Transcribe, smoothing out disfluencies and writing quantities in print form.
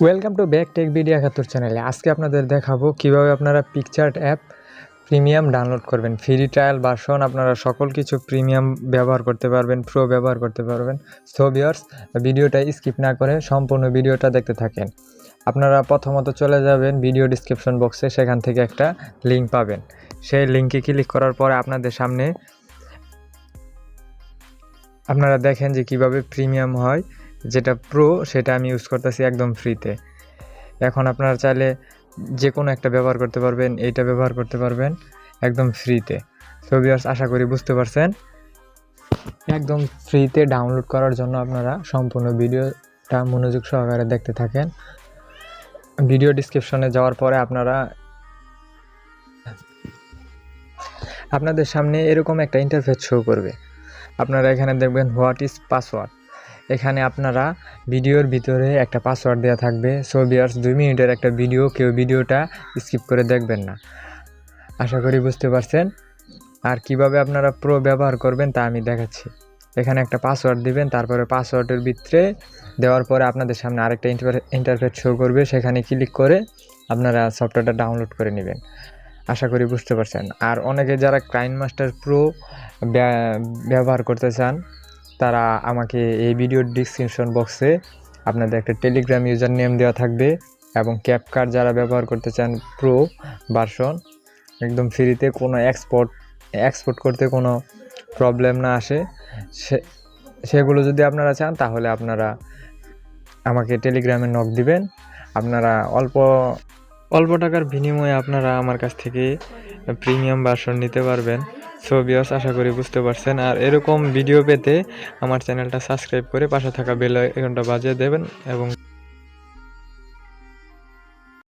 Welcome to back take video ৭১ চ্যানেলে। আজকে আপনাদের দেখাবো কিভাবে আপনারা পিকচার্ট অ্যাপ প্রিমিয়াম ডাউনলোড করবেন। ফ্রি ট্রায়াল ভার্সন আপনারা সকল কিছু প্রিমিয়াম ব্যবহার করতে পারবেন, প্রো ব্যবহার করতে পারবেন। সো ভিউয়ার্স, ভিডিওটা স্কিপ না করে সম্পূর্ণ ভিডিওটা দেখতে থাকেন। আপনারা প্রথমত চলে যাবেন ভিডিও ডিসক্রিপশন বক্সে, সেখান থেকে একটা লিঙ্ক পাবেন। সেই লিঙ্কে ক্লিক করার পরে আপনাদের সামনে আপনারা দেখেন যে কিভাবে প্রিমিয়াম হয়। যেটা প্রো সেটা আমি ইউজ করতেছি একদম ফ্রিতে। এখন আপনারা চাইলে যে কোনো একটা ব্যবহার করতে পারবেন, এইটা ব্যবহার করতে পারবেন একদম ফ্রিতে। সো ভিউয়ার্স, আশা করি বুঝতে পারছেন। একদম ফ্রিতে ডাউনলোড করার জন্য আপনারা সম্পূর্ণ ভিডিওটা মনোযোগ সহকারে দেখতে থাকেন। ভিডিও ডিসক্রিপশনে যাওয়ার পরে আপনাদের সামনে এরকম একটা ইন্টারফেস শো করবে। আপনারা এখানে দেখবেন হোয়াট ইজ পাসওয়ার্ড। এখানে আপনারা ভিডিওর ভিতরে একটা পাসওয়ার্ড দেওয়া থাকবে। সো ভিউয়ার্স, 2 মিনিটের একটা ভিডিও, কেউ ভিডিওটা স্কিপ করে দেখবেন না। আশা করি বুঝতে পারছেন। আর কিভাবে আপনারা প্রো ব্যবহার করবেন তা আমি দেখাচ্ছি। এখানে একটা পাসওয়ার্ড দিবেন, তারপরে পাসওয়ার্ডের ভিতরে দেওয়ার পরে আপনাদের সামনে আরেকটা ইন্টারফেস শো করবে। সেখানে ক্লিক করে আপনারা সফটওয়্যারটা ডাউনলোড করে নেবেন। আশা করি বুঝতে পারছেন। আর অনেকে যারা কাইনমাস্টার প্রো ব্যবহার করতে চান, তারা আমাকে এই ভিডিওর ডিসক্রিপশন বক্সে আপনাদের একটা টেলিগ্রাম ইউজার নেম দেওয়া থাকবে, এবং ক্যাপকাট যারা ব্যবহার করতে চান প্রো ভার্সন একদম ফ্রিতে, কোনো এক্সপোর্ট করতে কোনো প্রবলেম না আসে, সেগুলো যদি আপনারা চান তাহলে আপনারা আমাকে টেলিগ্রামে নক দিবেন। আপনারা অল্প টাকার বিনিময়ে আপনারা আমার কাছ থেকে প্রিমিয়াম ভার্সন নিতে পারবেন। সো ভিউয়ার্স, আশা করি বুঝতে পারছেন। আর এরকম ভিডিও পেতে আমার চ্যানেলটা সাবস্ক্রাইব করে পাশে থাকা বেল আইকনটা বাজিয়ে দেবেন এবং